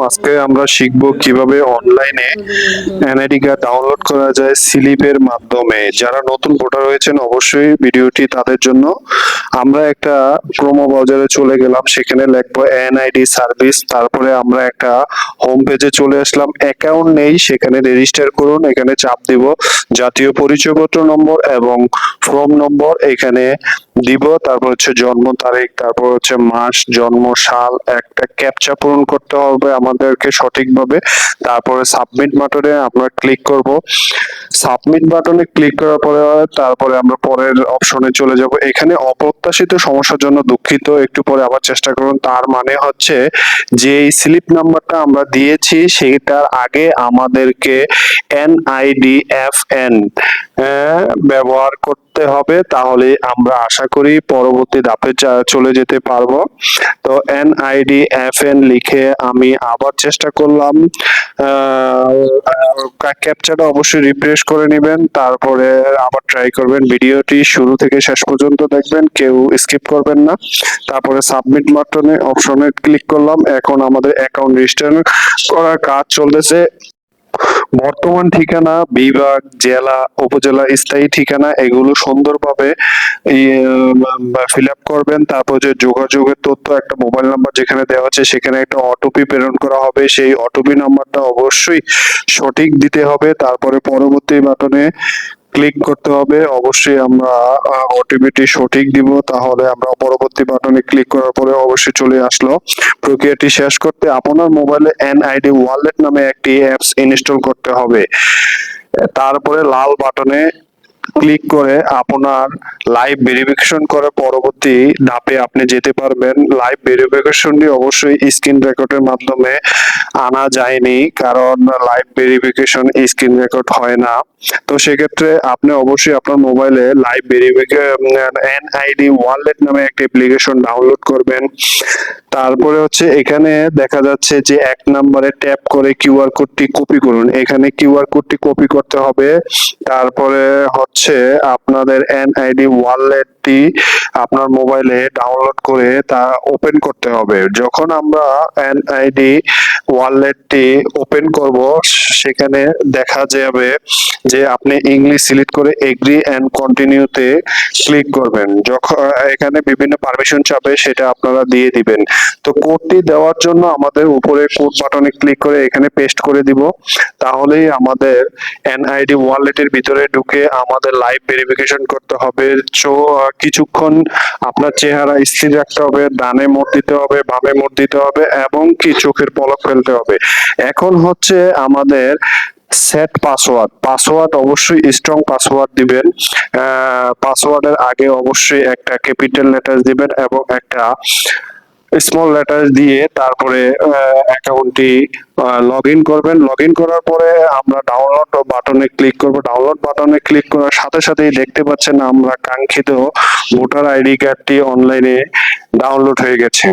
আজকে আমরা শিখব কিভাবে অনলাইনে এনআইডি কার্ড ডাউনলোড করা যায় স্লিপের মাধ্যমে। যারা নতুন ভোটার হয়েছেন অবশ্যই ভিডিওটি তাদের জন্য। আমরা একটা ক্রোমো ব্রাউজারে চলে গেলাম, সেখানে লিখবো এনআইডি সার্ভিস, তারপরে আমরা একটা হোম পেজে চলে আসলাম। অ্যাকাউন্ট নেই, সেখানে রেজিস্টার করুন, এখানে চাপ দিব, জাতীয় পরিচয়পত্র নম্বর এবং ফর্ম নম্বর এখানে দিব, তারপর হচ্ছে জন্ম তারিখ, তারপর হচ্ছে মাস, জন্ম সাল, একটা ক্যাপচা পূরণ করতে হবে আমাদেরকে সঠিকভাবে। তারপরে সাবমিট বাটনে আমরা ক্লিক করব। সাবমিট বাটনে ক্লিক করার পরে তারপরে আমরা পরের অপশনে চলে যাব। এখানে অপ্রত্যাশিত সমস্যার জন্য দুঃখিত, একটু পরে আবার চেষ্টা করুন। তার মানে হচ্ছে যে স্লিপ নাম্বারটা আমরা দিয়েছি সেটার আগে আমাদেরকে NIDFN ব্যবহার করতে হবে, তাহলে আমরা আশা করি পরবর্তী ধাপে চলে যেতে পারবো। তো NIDFN লিখে আমি আবার চেষ্টা করলাম। ক্যাপচাটা অবশ্যই রিফ্রেশ করে নেবেন, তারপরে আবার ট্রাই করবেন। ভিডিওটি শুরু থেকে শেষ পর্যন্ত দেখবেন, কেউ স্কিপ করবেন না। তারপরে সাবমিট বাটনে অপশনে ক্লিক করলাম। এখন আমাদের অ্যাকাউন্ট রেজিস্টার করার কাজ চলতেছে। বর্তমান ঠিকানা, বিভাগ, জেলা, উপজেলা, স্থায়ী ঠিকানা এগুলো সুন্দরভাবে ফিল আপ করবেন। তারপর যে যোগাযোগের তথ্য, একটা মোবাইল নাম্বার যেখানে দেওয়া আছে সেখানে একটা ওটিপি প্রেরণ করা হবে, সেই ওটিপি নাম্বারটা অবশ্যই সঠিক দিতে হবে। তারপরে পরবর্তী বাটনে ক্লিক করতে হবে। অবশ্যই আমরা ওটিপিটি সঠিক দিব, তাহলে আমরা পরবর্তী বাটনে ক্লিক করার পরে অবশ্যই চলে আসলো। প্রক্রিয়াটি শেষ করতে আপনার মোবাইলে এনআইডি ওয়ালেট নামে একটি অ্যাপস ইনস্টল করতে হবে। তারপরে লাল বাটনে ক্লিক করে আপনার লাইভ ভেরিফিকেশন করে পরবর্তী ধাপে আপনি যেতে পারবেন। লাইভ ভেরিফিকেশনটি অবশ্যই স্ক্রিন রেকর্ডের মাধ্যমে আনা যায়নি, কারণ লাইভ ভেরিফিকেশন স্ক্রিন রেকর্ড হয় না। তো সেক্ষেত্রে আপনি অবশ্যই আপনার মোবাইলে লাইভ ভেরিফিকেশন এনআইডি ওয়ালেট নামে একটা অ্যাপ্লিকেশন ডাউনলোড করবেন। তারপরে হচ্ছে এখানে দেখা যাচ্ছে যে 1 নম্বরে ট্যাপ করে কিউআর কোডটি কপি করুন, এখানে কিউআর কোডটি কপি করতে হবে। তারপরে হচ্ছে আপনাদের এনআইডি ওয়ালেটটি আপনার মোবাইলে ডাউনলোড করে তা ওপেন করতে হবে। যখন আমরা এনআইডি ওয়ালেটটি ওপেন করব, সেখানে দেখা যাবে যে আপনি ইংলিশ সিলেক্ট করে এগ্রি এন্ড কন্টিনিউতে ক্লিক করবেন। যখন এখানে বিভিন্ন পারমিশন চাবে সেটা আপনারা দিয়ে দিবেন। তো কোডটি দেওয়ার জন্য আমাদের উপরে কোড বাটনে ক্লিক করে এখানে পেস্ট করে দিব, তাহলেই আমাদের এনআইডি ওয়ালেটের ভিতরে ঢুকে আমাদের লাইভ ভেরিফিকেশন করতে হবে। কিছুক্ষণ আপনার চেহারা স্থির রাখতে হবে, ডানে মোড় দিতে হবে, বামে মোড় দিতে হবে এবং কি চোখের পলক ফেলতে হবে। এখন হচ্ছে আমাদের সেট পাসওয়ার্ড অবশ্যই স্ট্রং পাসওয়ার্ড দিবেন। পাসওয়ার্ডের আগে অবশ্যই একটা ক্যাপিটাল লেটার দিবেন এবং একটা স্মল লেটার দিয়ে তারপরে অ্যাকাউন্টটি লগ ইন করবেন। লগ ইন করার পরে আমরা ডাউনলোড বাটনে ক্লিক করব। ডাউনলোড বাটনে ক্লিক করার সাথে সাথেই দেখতে পাচ্ছেন আমরা কাঙ্ক্ষিত ভোটার আইডি কার্ডটি অনলাইনে ডাউনলোড হয়ে গেছে।